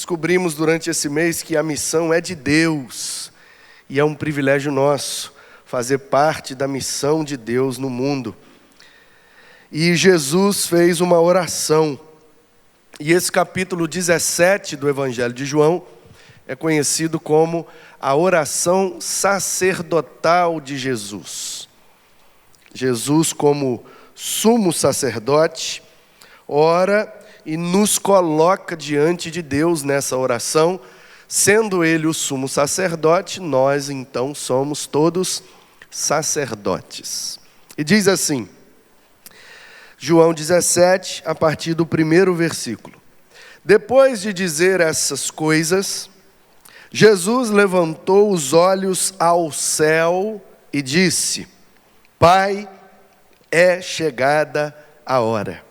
Descobrimos durante esse mês que a missão é de Deus e é um privilégio nosso fazer parte da missão de Deus no mundo. E Jesus fez uma oração. E esse capítulo 17 do Evangelho de João é conhecido como a oração sacerdotal de Jesus. Jesus, como sumo sacerdote, ora e nos coloca diante de Deus nessa oração. Sendo ele o sumo sacerdote, nós então somos todos sacerdotes. E diz assim, João 17, a partir do primeiro versículo. Depois de dizer essas coisas, Jesus levantou os olhos ao céu e disse: Pai, é chegada a hora.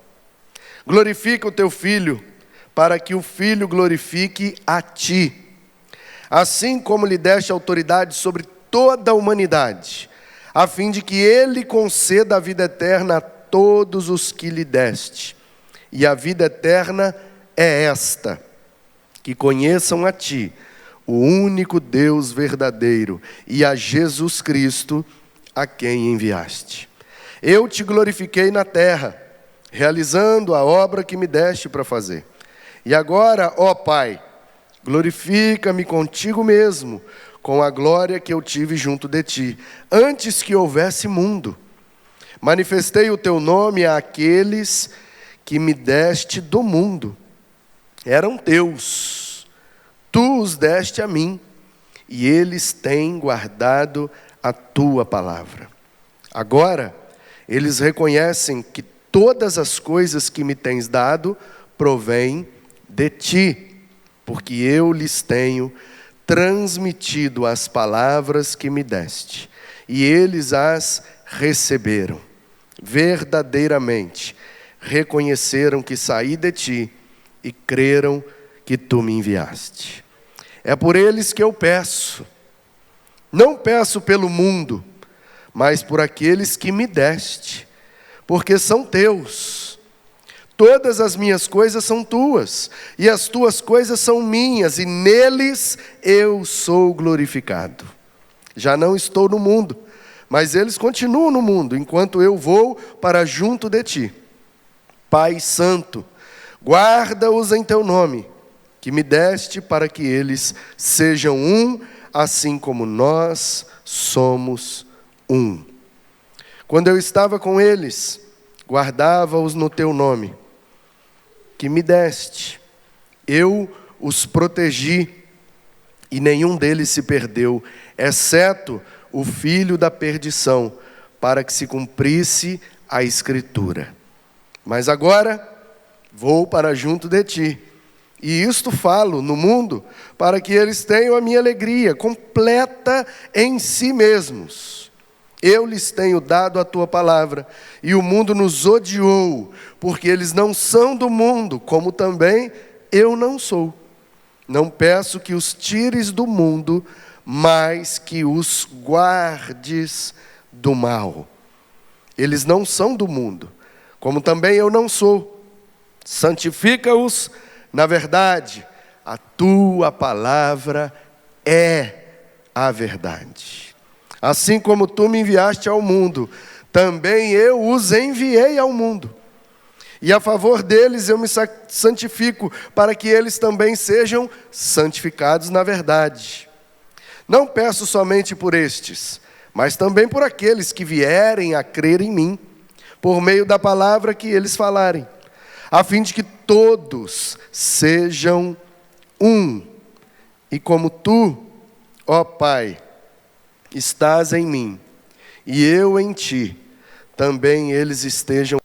Glorifica o teu Filho, para que o Filho glorifique a ti. Assim como lhe deste autoridade sobre toda a humanidade, a fim de que ele conceda a vida eterna a todos os que lhe deste. E a vida eterna é esta: que conheçam a ti, o único Deus verdadeiro, e a Jesus Cristo, a quem enviaste. Eu te glorifiquei na terra, realizando a obra que me deste para fazer. E agora, ó Pai, glorifica-me contigo mesmo, com a glória que eu tive junto de ti, antes que houvesse mundo. Manifestei o teu nome àqueles que me deste do mundo. Eram teus, tu os deste a mim, e eles têm guardado a tua palavra. Agora, eles reconhecem que todas as coisas que me tens dado provêm de ti, porque eu lhes tenho transmitido as palavras que me deste, e eles as receberam. Verdadeiramente reconheceram que saí de ti e creram que tu me enviaste. É por eles que eu peço. Não peço pelo mundo, mas por aqueles que me deste, porque são teus. Todas as minhas coisas são tuas, e as tuas coisas são minhas, e neles eu sou glorificado. Já não estou no mundo, mas eles continuam no mundo, enquanto eu vou para junto de ti. Pai Santo, guarda-os em teu nome, que me deste, para que eles sejam um, assim como nós somos um. Quando eu estava com eles, guardava-os no teu nome, que me deste. Eu os protegi, e nenhum deles se perdeu, exceto o filho da perdição, para que se cumprisse a Escritura. Mas agora vou para junto de ti, e isto falo no mundo, para que eles tenham a minha alegria completa em si mesmos. Eu lhes tenho dado a tua palavra, e o mundo nos odiou, porque eles não são do mundo, como também eu não sou. Não peço que os tires do mundo, mas que os guardes do mal. Eles não são do mundo, como também eu não sou. Santifica-os na verdade, a tua palavra é a verdade. Assim como tu me enviaste ao mundo, também eu os enviei ao mundo. E a favor deles eu me santifico, para que eles também sejam santificados na verdade. Não peço somente por estes, mas também por aqueles que vierem a crer em mim, por meio da palavra que eles falarem, a fim de que todos sejam um. E como tu, ó Pai, estás em mim, e eu em ti, também eles estejam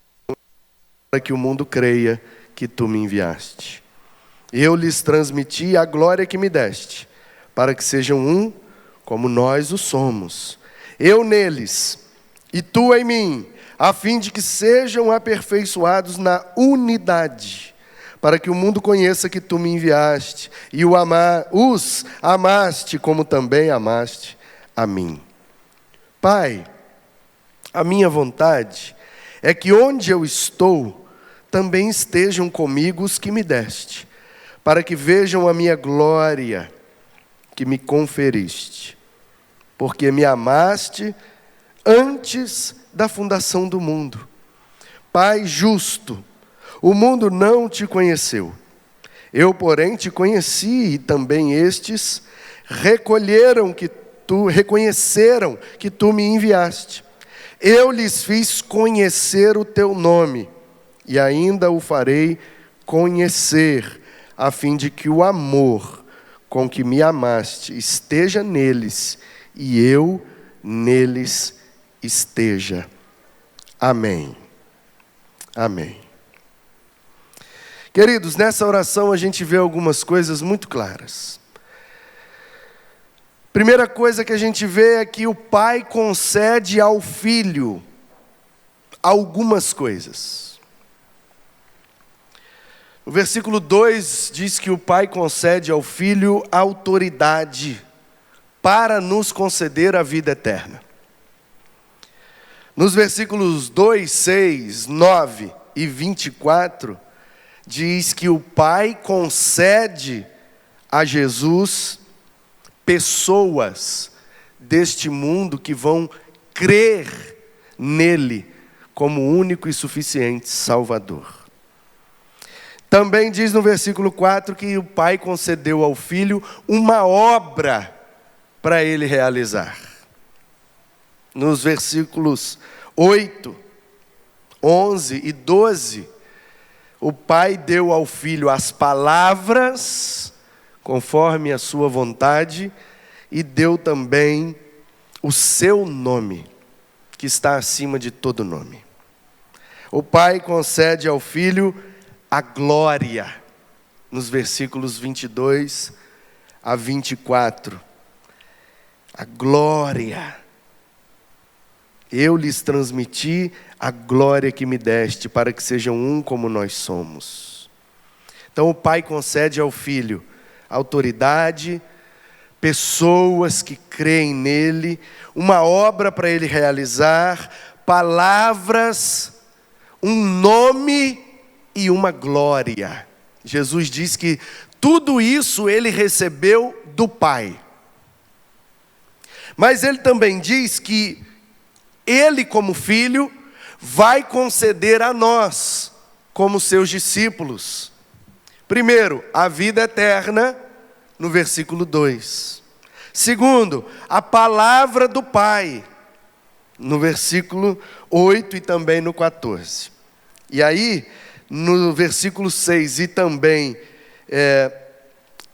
para que o mundo creia que tu me enviaste. Eu lhes transmiti a glória que me deste, para que sejam um, como nós o somos. Eu neles, e tu em mim, a fim de que sejam aperfeiçoados na unidade, para que o mundo conheça que tu me enviaste, e os amaste, como também amaste a mim. Pai, a minha vontade é que onde eu estou, também estejam comigo os que me deste, para que vejam a minha glória que me conferiste, porque me amaste antes da fundação do mundo. Pai justo, o mundo não te conheceu. Eu, porém, te conheci, e também estes reconheceram que tu me enviaste. Eu lhes fiz conhecer o teu nome, e ainda o farei conhecer, a fim de que o amor com que me amaste esteja neles, e eu neles esteja. Amém. Amém. Queridos, nessa oração a gente vê algumas coisas muito claras. Primeira coisa que a gente vê é que o Pai concede ao Filho algumas coisas. No versículo 2 diz que o Pai concede ao Filho autoridade para nos conceder a vida eterna. Nos versículos 2, 6, 9 e 24, diz que o Pai concede a Jesus pessoas deste mundo que vão crer nele como único e suficiente Salvador. Também diz no versículo 4 que o Pai concedeu ao Filho uma obra para ele realizar. Nos versículos 8, 11 e 12, o Pai deu ao Filho as palavras, conforme a sua vontade, e deu também o seu nome, que está acima de todo nome. O Pai concede ao Filho a glória, nos versículos 22 a 24. A glória. Eu lhes transmiti a glória que me deste, para que sejam um como nós somos. Então o Pai concede ao Filho autoridade, pessoas que creem nele, uma obra para ele realizar, palavras, um nome e uma glória. Jesus diz que tudo isso ele recebeu do Pai. Mas ele também diz que ele, como filho, vai conceder a nós, como seus discípulos. Primeiro, a vida eterna, no versículo 2. Segundo, a palavra do Pai, no versículo 8 e também no 14. E aí, no versículo 6 e também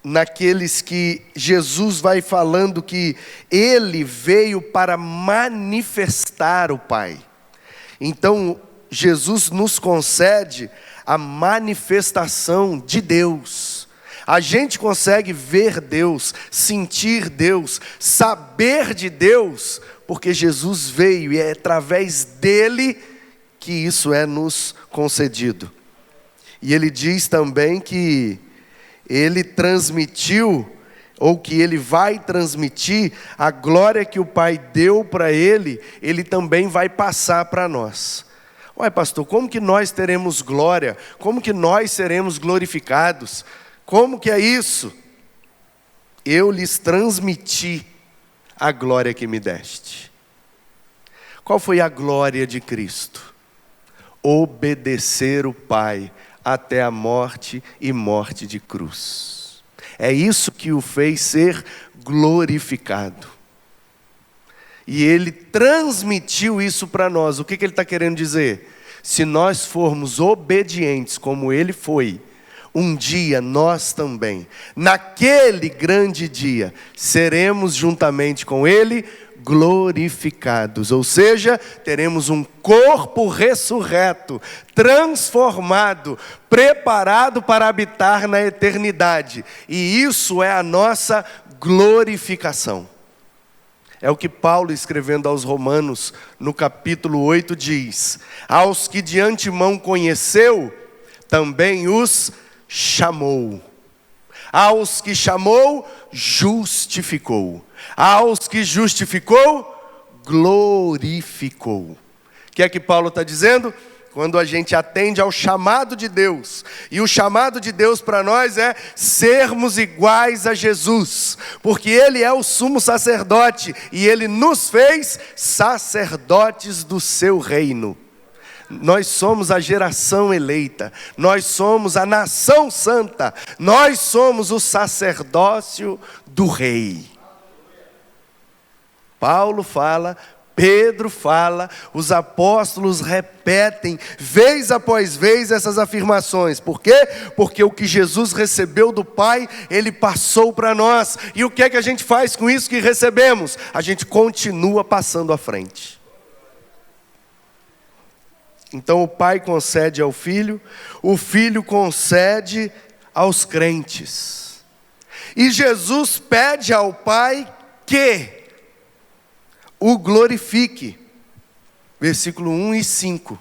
naqueles que Jesus vai falando que ele veio para manifestar o Pai. Então, Jesus nos concede a manifestação de Deus. A gente consegue ver Deus, sentir Deus, saber de Deus, porque Jesus veio e é através dele que isso é nos concedido. E ele diz também que ele transmitiu, ou que ele vai transmitir, a glória que o Pai deu para ele, ele também vai passar para nós. Ué, pastor, como que nós teremos glória? Como que nós seremos glorificados? Como que é isso? Eu lhes transmiti a glória que me deste. Qual foi a glória de Cristo? Obedecer o Pai até a morte e morte de cruz. É isso que o fez ser glorificado. E ele transmitiu isso para nós. O que ele está querendo dizer? Se nós formos obedientes como ele foi, um dia nós também, naquele grande dia, seremos juntamente com ele glorificados. Ou seja, teremos um corpo ressurreto, transformado, preparado para habitar na eternidade. E isso é a nossa glorificação. É o que Paulo, escrevendo aos Romanos, no capítulo 8, diz: aos que de antemão conheceu, também os chamou. Aos que chamou, justificou. Aos que justificou, glorificou. O que é que Paulo está dizendo? quando a gente atende ao chamado de Deus. E o chamado de Deus para nós é sermos iguais a Jesus, porque Ele é o sumo sacerdote e Ele nos fez sacerdotes do seu reino. Nós somos a geração eleita, nós somos a nação santa, nós somos o sacerdócio do rei. Paulo fala, Pedro fala, os apóstolos repetem, vez após vez, essas afirmações. Por quê? Porque o que Jesus recebeu do Pai, Ele passou para nós. E o que é que a gente faz com isso que recebemos? A gente continua passando à frente. Então o Pai concede ao Filho, o Filho concede aos crentes. E Jesus pede ao Pai que o glorifique. Versículo 1 e 5.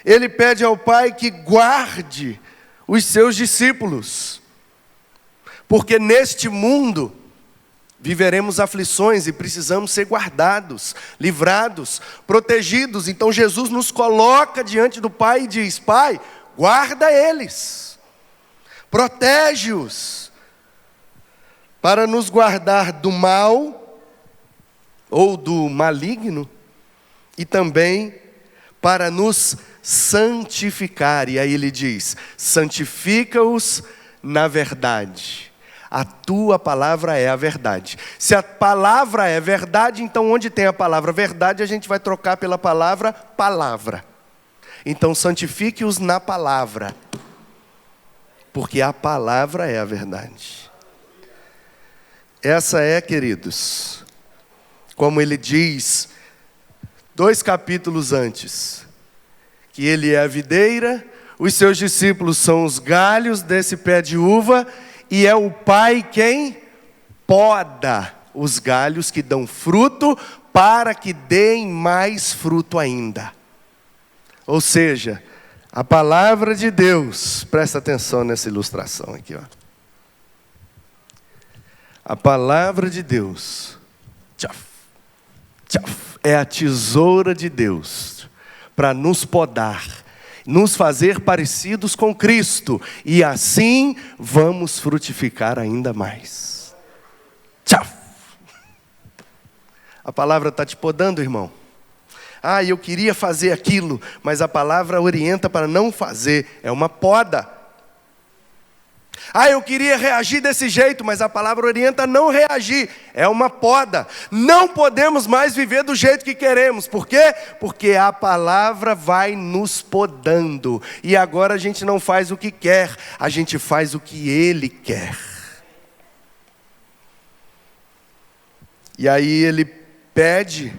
Ele pede ao Pai que guarde os seus discípulos. Porque neste mundo viveremos aflições e precisamos ser guardados, livrados, protegidos. Então Jesus nos coloca diante do Pai e diz: Pai, guarda eles, protege-os, para nos guardar do mal ou do maligno, e também para nos santificar. E aí ele diz: santifica-os na verdade. A tua palavra é a verdade. Se a palavra é verdade, então onde tem a palavra verdade, a gente vai trocar pela palavra palavra. Então santifique-os na palavra, porque a palavra é a verdade. Essa é, queridos, como ele diz 2 capítulos antes, que ele é a videira, os seus discípulos são os galhos desse pé de uva, e é o Pai quem poda os galhos que dão fruto, para que deem mais fruto ainda. Ou seja, a palavra de Deus, presta atenção nessa ilustração aqui, ó. A palavra de Deus, é a tesoura de Deus para nos podar, nos fazer parecidos com Cristo, e assim vamos frutificar ainda mais. A palavra está te podando, irmão. Eu queria fazer aquilo, mas a palavra orienta para não fazer, é uma poda. Eu queria reagir desse jeito, mas a palavra orienta a não reagir, é uma poda. Não podemos mais viver do jeito que queremos. Por quê? Porque a palavra vai nos podando. E agora a gente não faz o que quer, a gente faz o que Ele quer. E aí ele pede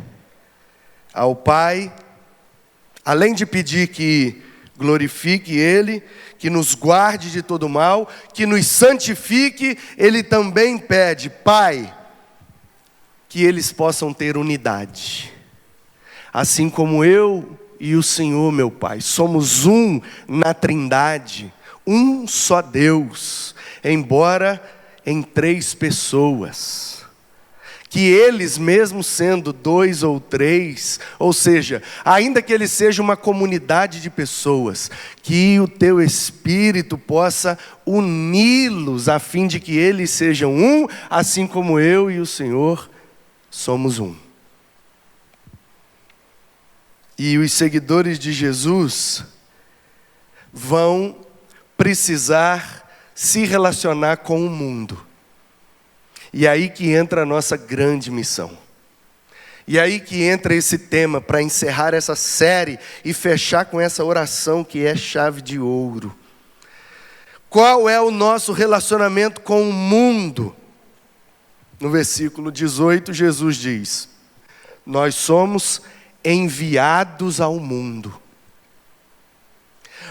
ao Pai, além de pedir que glorifique Ele, que nos guarde de todo mal, que nos santifique, Ele também pede: Pai, que eles possam ter unidade. Assim como eu e o Senhor, meu Pai, somos um na Trindade, um só Deus, embora em 3 pessoas. Que eles, mesmo sendo 2 ou 3, ou seja, ainda que eles sejam uma comunidade de pessoas, que o teu Espírito possa uni-los, a fim de que eles sejam um, assim como eu e o Senhor somos um. E os seguidores de Jesus vão precisar se relacionar com o mundo. E aí que entra a nossa grande missão. E aí que entra esse tema para encerrar essa série e fechar com essa oração que é chave de ouro. Qual é o nosso relacionamento com o mundo? No versículo 18, Jesus diz: nós somos enviados ao mundo.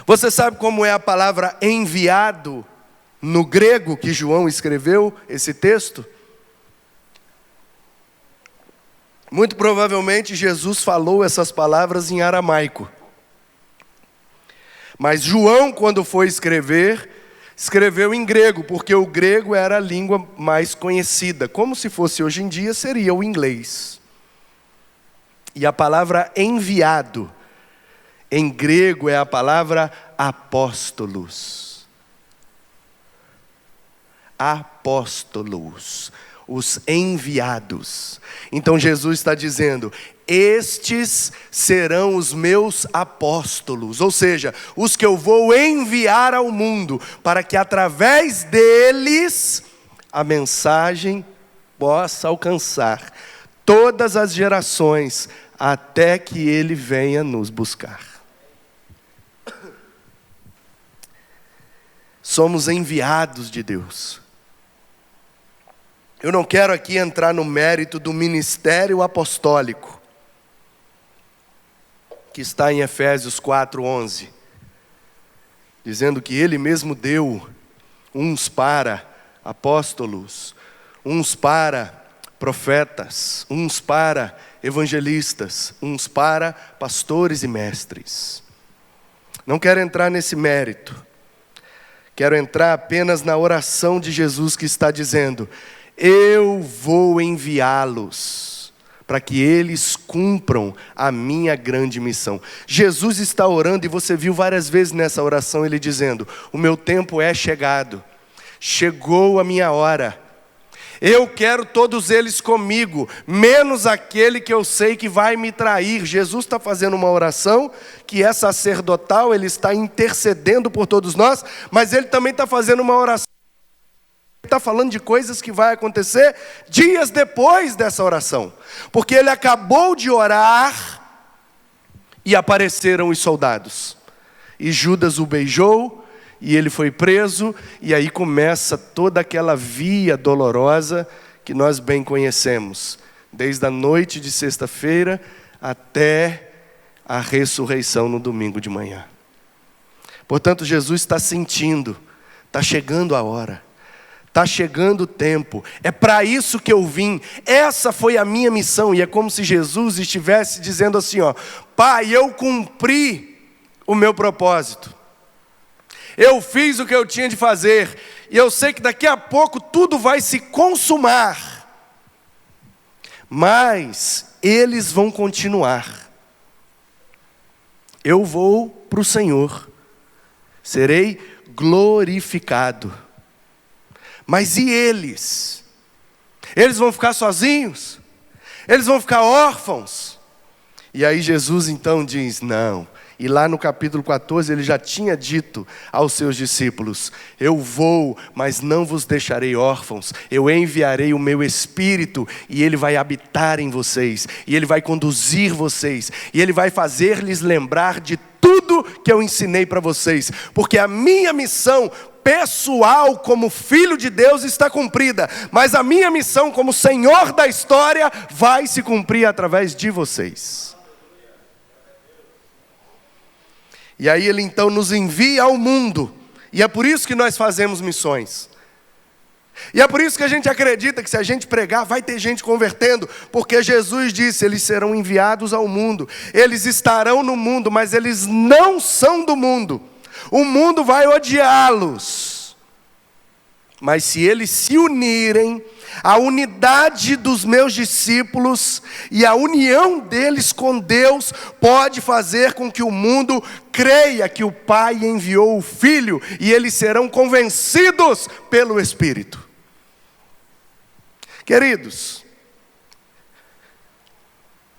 Você sabe como é a palavra enviado no grego que João escreveu esse texto? Muito provavelmente Jesus falou essas palavras em aramaico. Mas João, quando foi escrever, escreveu em grego, porque o grego era a língua mais conhecida. Como se fosse hoje em dia, seria o inglês. E a palavra enviado Em grego é a palavra apóstolos. Apóstolos, os enviados. Então Jesus está dizendo: estes serão os meus apóstolos, ou seja, os que eu vou enviar ao mundo, para que através deles a mensagem possa alcançar todas as gerações, até que ele venha nos buscar. Somos enviados de Deus. Eu não quero aqui entrar no mérito do ministério apostólico, que está em Efésios 4:11, dizendo que ele mesmo deu uns para apóstolos, uns para profetas, uns para evangelistas, uns para pastores e mestres. Não quero entrar nesse mérito. Quero entrar apenas na oração de Jesus, que está dizendo: eu vou enviá-los para que eles cumpram a minha grande missão. Jesus está orando, e você viu várias vezes nessa oração ele dizendo: o meu tempo é chegado, chegou a minha hora. Eu quero todos eles comigo, menos aquele que eu sei que vai me trair. Jesus está fazendo uma oração que é sacerdotal, ele está intercedendo por todos nós, mas ele também está fazendo uma oração, está falando de coisas que vai acontecer dias depois dessa oração, porque ele acabou de orar e apareceram os soldados, e Judas o beijou, e ele foi preso, e aí começa toda aquela via dolorosa que nós bem conhecemos, desde a noite de sexta-feira até a ressurreição no domingo de manhã. Portanto, Jesus está sentindo, está chegando a hora, está chegando o tempo, é para isso que eu vim, essa foi a minha missão. E é como se Jesus estivesse dizendo assim, ó: Pai, eu cumpri o meu propósito, eu fiz o que eu tinha de fazer, e eu sei que daqui a pouco tudo vai se consumar, mas eles vão continuar. Eu vou para o Senhor, serei glorificado. Mas e eles? Eles vão ficar sozinhos? Eles vão ficar órfãos? E aí Jesus então diz: não. E lá no capítulo 14 ele já tinha dito aos seus discípulos: eu vou, mas não vos deixarei órfãos. Eu enviarei o meu Espírito, e ele vai habitar em vocês, e ele vai conduzir vocês, e ele vai fazer-lhes lembrar de tudo que eu ensinei para vocês, porque a minha missão pessoal como filho de Deus está cumprida, mas a minha missão como Senhor da história vai se cumprir através de vocês. E aí ele então nos envia ao mundo, e é por isso que nós fazemos missões. E é por isso que a gente acredita que se a gente pregar, vai ter gente convertendo, porque Jesus disse: eles serão enviados ao mundo, eles estarão no mundo, mas eles não são do mundo. O mundo vai odiá-los, mas se eles se unirem, a unidade dos meus discípulos e a união deles com Deus pode fazer com que o mundo creia que o Pai enviou o Filho, e eles serão convencidos pelo Espírito. Queridos,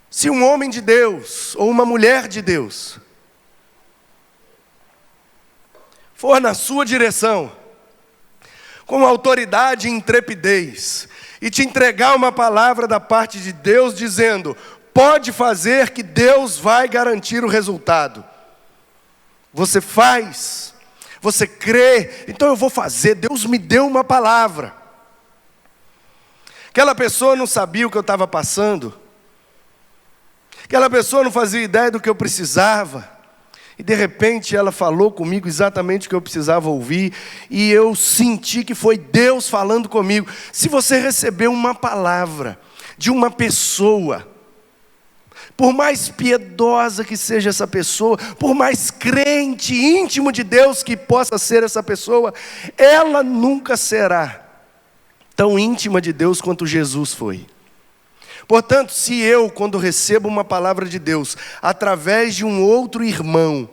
se um homem de Deus ou uma mulher de Deus for na sua direção com autoridade e intrepidez, e te entregar uma palavra da parte de Deus dizendo: pode fazer que Deus vai garantir o resultado, você faz, você crê, então eu vou fazer, Deus me deu uma palavra. Aquela pessoa não sabia o que eu estava passando, aquela pessoa não fazia ideia do que eu precisava, e de repente ela falou comigo exatamente o que eu precisava ouvir, e eu senti que foi Deus falando comigo. Se você recebeu uma palavra de uma pessoa, por mais piedosa que seja essa pessoa, por mais crente, íntimo de Deus que possa ser essa pessoa, ela nunca será tão íntima de Deus quanto Jesus foi. Portanto, se eu, quando recebo uma palavra de Deus, através de um outro irmão,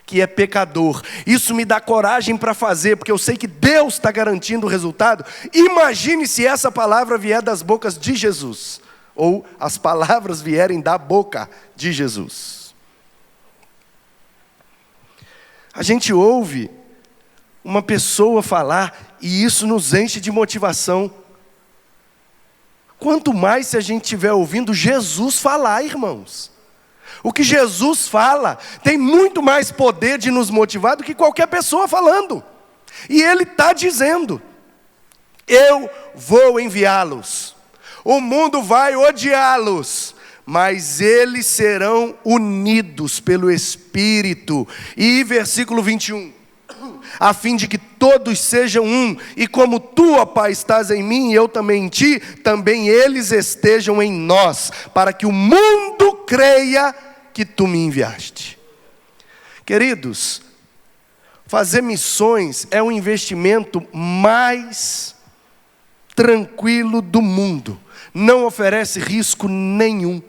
que é pecador, isso me dá coragem para fazer, porque eu sei que Deus está garantindo o resultado. Imagine se essa palavra vier das bocas de Jesus, ou as palavras vierem da boca de Jesus. A gente ouve uma pessoa falar, e isso nos enche de motivação. Quanto mais se a gente estiver ouvindo Jesus falar, irmãos. O que Jesus fala tem muito mais poder de nos motivar do que qualquer pessoa falando. E Ele está dizendo: eu vou enviá-los. O mundo vai odiá-los, mas eles serão unidos pelo Espírito. E versículo 21. A fim de que todos sejam um, e como tu, ó Pai, estás em mim e eu também em ti, também eles estejam em nós, para que o mundo creia que tu me enviaste. Queridos, fazer missões é o investimento mais tranquilo do mundo, não oferece risco nenhum.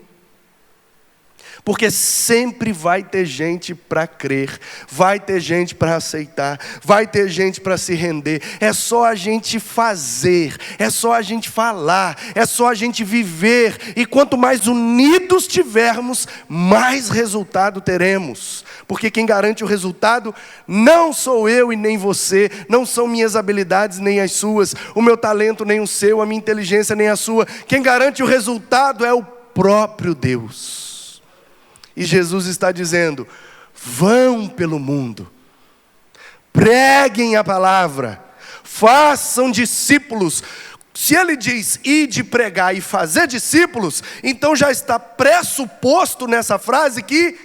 Porque sempre vai ter gente para crer, vai ter gente para aceitar, vai ter gente para se render. É só a gente fazer, é só a gente falar, é só a gente viver. E quanto mais unidos tivermos, mais resultado teremos. Porque quem garante o resultado não sou eu e nem você, não são minhas habilidades nem as suas, o meu talento nem o seu, a minha inteligência nem a sua. Quem garante o resultado é o próprio Deus. E Jesus está dizendo: vão pelo mundo, preguem a palavra, façam discípulos. Se Ele diz ide pregar e fazer discípulos, então já está pressuposto nessa frase que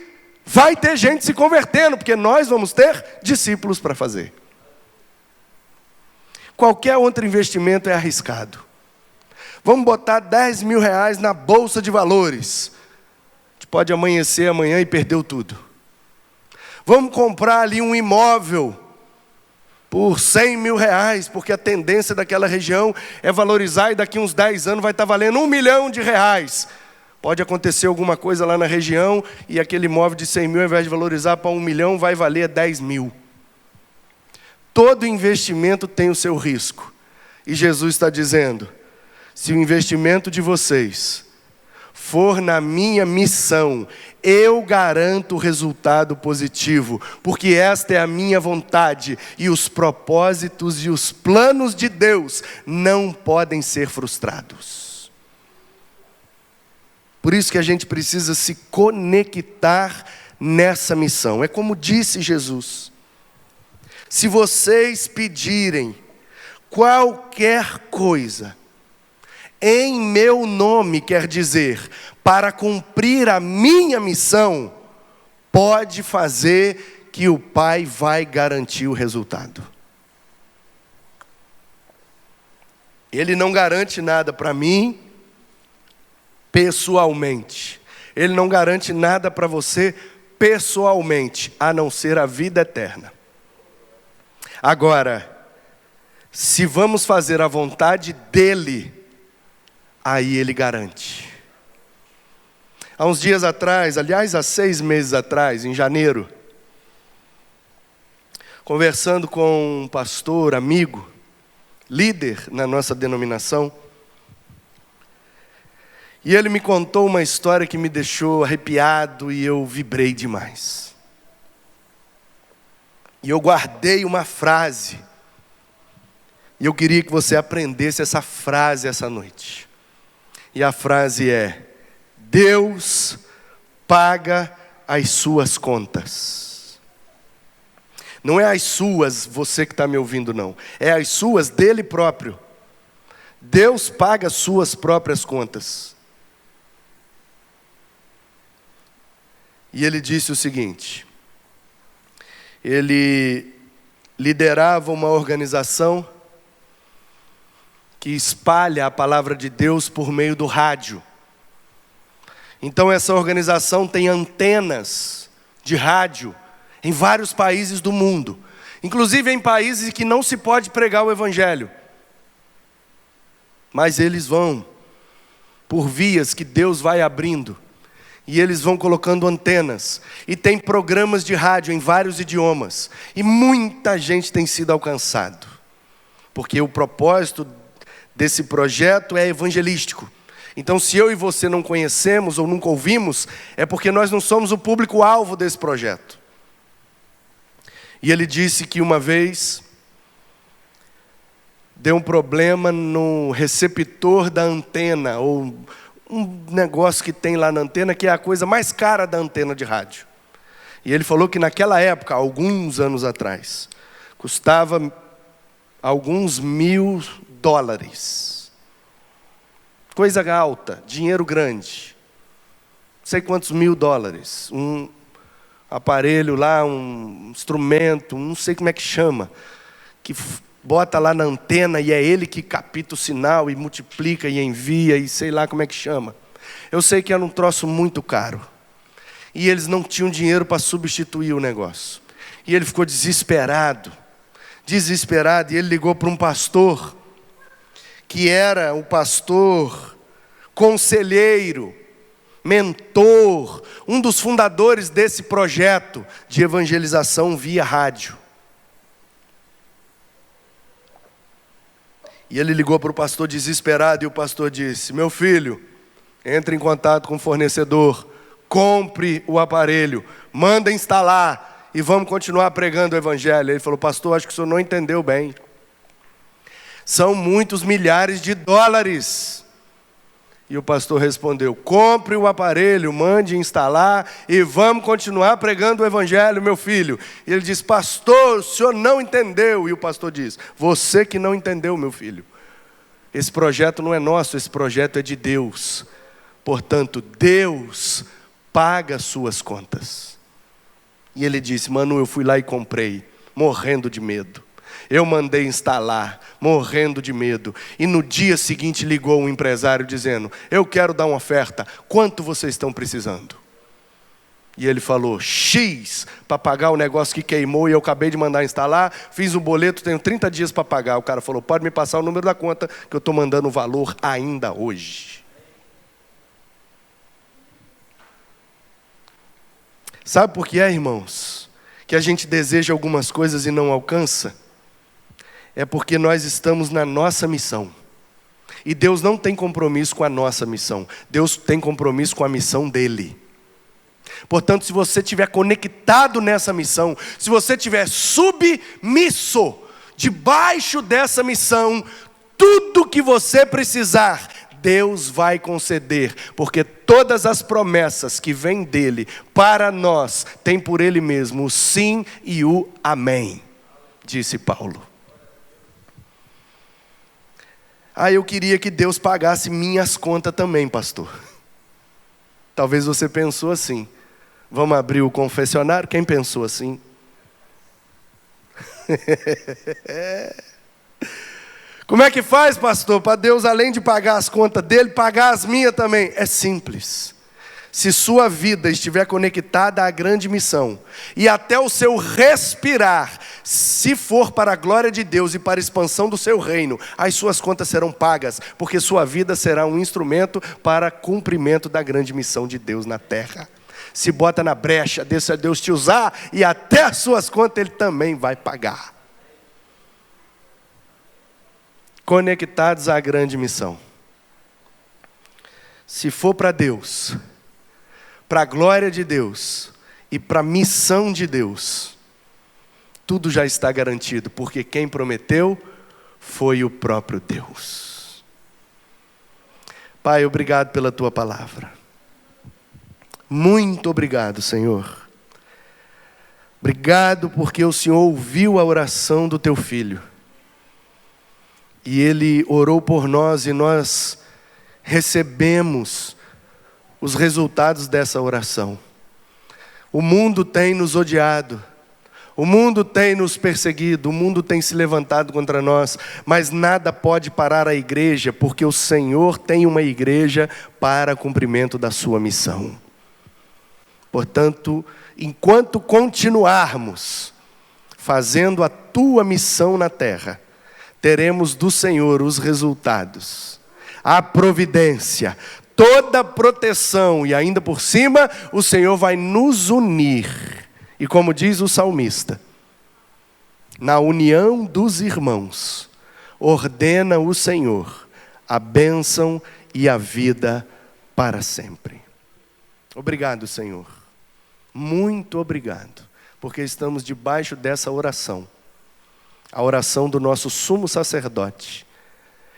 vai ter gente se convertendo, porque nós vamos ter discípulos para fazer. Qualquer outro investimento é arriscado. Vamos botar 10 mil reais na bolsa de valores. Pode amanhecer amanhã e perdeu tudo. Vamos comprar ali um imóvel por 100 mil reais, porque a tendência daquela região é valorizar e daqui uns 10 anos vai estar valendo 1 milhão de reais. Pode acontecer alguma coisa lá na região e aquele imóvel de 100 mil, ao invés de valorizar para 1 milhão, vai valer 10 mil. Todo investimento tem o seu risco. E Jesus está dizendo: se o investimento de vocês for na minha missão, eu garanto o resultado positivo, porque esta é a minha vontade, e os propósitos e os planos de Deus não podem ser frustrados. Por isso que a gente precisa se conectar nessa missão. É como disse Jesus: se vocês pedirem qualquer coisa em meu nome, quer dizer, para cumprir a minha missão, pode fazer que o Pai vai garantir o resultado. Ele não garante nada para mim, pessoalmente. Ele não garante nada para você, pessoalmente, a não ser a vida eterna. Agora, se vamos fazer a vontade dEle, aí Ele garante. Há uns dias atrás, aliás, há 6 meses atrás, em janeiro, conversando com um pastor, amigo, líder na nossa denominação, e ele me contou uma história que me deixou arrepiado e eu vibrei demais. E eu guardei uma frase, e eu queria que você aprendesse essa frase essa noite. E a frase é: Deus paga as suas contas. Não é as suas, você que está me ouvindo, não. É as suas dele próprio. Deus paga as suas próprias contas. E ele disse o seguinte: ele liderava uma organização que espalha a palavra de Deus por meio do rádio. Então essa organização tem antenas de rádio em vários países do mundo, inclusive em países que não se pode pregar o evangelho. Mas eles vão por vias que Deus vai abrindo. E eles vão colocando antenas. E tem programas de rádio em vários idiomas. E muita gente tem sido alcançado. Porque o propósito desse projeto é evangelístico. Então, se eu e você não conhecemos ou nunca ouvimos, é porque nós não somos o público-alvo desse projeto. E ele disse que uma vez deu um problema no receptor da antena, ou um negócio que tem lá na antena, que é a coisa mais cara da antena de rádio. E ele falou que naquela época, alguns anos atrás, custava alguns $1.000. Coisa alta, dinheiro grande. Não sei quantos $1.000. Um aparelho lá, um instrumento, não sei como é que chama, que bota lá na antena e é ele que capta o sinal e multiplica e envia e sei lá como é que chama. Eu sei que era um troço muito caro. E eles não tinham dinheiro para substituir o negócio. E ele ficou desesperado. E ele ligou para um pastor, que era um pastor conselheiro, mentor, um dos fundadores desse projeto de evangelização via rádio. E ele ligou para o pastor desesperado e o pastor disse: meu filho, entre em contato com o fornecedor, compre o aparelho, manda instalar e vamos continuar pregando o evangelho. Ele falou: pastor, acho que o senhor não entendeu bem. São muitos milhares de dólares. E o pastor respondeu: compre o aparelho, mande instalar e vamos continuar pregando o evangelho, meu filho. E ele diz: pastor, o senhor não entendeu. E o pastor diz: você que não entendeu, meu filho. Esse projeto não é nosso, esse projeto é de Deus. Portanto, Deus paga as suas contas. E ele disse: Manu, eu fui lá e comprei, morrendo de medo. Eu mandei instalar, morrendo de medo. E no dia seguinte ligou um empresário dizendo: eu quero dar uma oferta, quanto vocês estão precisando? E ele falou: X, para pagar o negócio que queimou e eu acabei de mandar instalar. Fiz um boleto, tenho 30 dias para pagar. O cara falou: pode me passar o número da conta, que eu estou mandando o valor ainda hoje. Sabe por que é, irmãos, que a gente deseja algumas coisas e não alcança? É porque nós estamos na nossa missão. E Deus não tem compromisso com a nossa missão. Deus tem compromisso com a missão dele. Portanto, se você estiver conectado nessa missão, se você estiver submisso, debaixo dessa missão, tudo que você precisar, Deus vai conceder. Porque todas as promessas que vêm dele para nós, tem por ele mesmo o sim e o amém, disse Paulo. Eu queria que Deus pagasse minhas contas também, pastor. Talvez você pensou assim. Vamos abrir o confessionário? Quem pensou assim? Como é que faz, pastor, para Deus, além de pagar as contas dele, pagar as minhas também? É simples. Se sua vida estiver conectada à grande missão, e até o seu respirar, se for para a glória de Deus e para a expansão do seu reino, as suas contas serão pagas, porque sua vida será um instrumento para cumprimento da grande missão de Deus na terra. Se bota na brecha, deixa Deus te usar, e até as suas contas Ele também vai pagar. Conectados à grande missão. Se for para Deus, para a glória de Deus e para a missão de Deus, tudo já está garantido, porque quem prometeu foi o próprio Deus. Pai, obrigado pela Tua palavra. Muito obrigado, Senhor. Obrigado porque o Senhor ouviu a oração do Teu Filho. E Ele orou por nós e nós recebemos os resultados dessa oração. O mundo tem nos odiado. O mundo tem nos perseguido, o mundo tem se levantado contra nós, mas nada pode parar a igreja, porque o Senhor tem uma igreja para cumprimento da sua missão. Portanto, enquanto continuarmos fazendo a tua missão na terra, teremos do Senhor os resultados. a providência, toda a proteção, e ainda por cima, o Senhor vai nos unir. E como diz o salmista, na união dos irmãos, ordena o Senhor a bênção e a vida para sempre. Obrigado, Senhor. Muito obrigado, porque estamos debaixo dessa oração, a oração do nosso sumo sacerdote.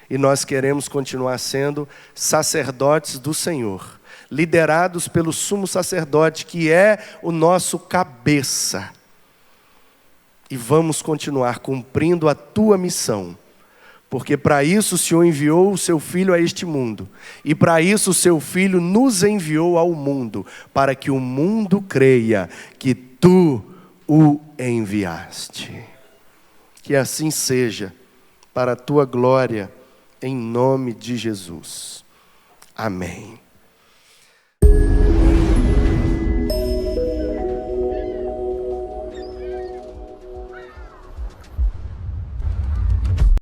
E nós queremos continuar sendo sacerdotes do Senhor, liderados pelo sumo sacerdote, que é o nosso cabeça. E vamos continuar cumprindo a tua missão, porque para isso o Senhor enviou o seu Filho a este mundo, e para isso o seu Filho nos enviou ao mundo, para que o mundo creia que tu o enviaste. Que assim seja, para a tua glória, em nome de Jesus. Amém.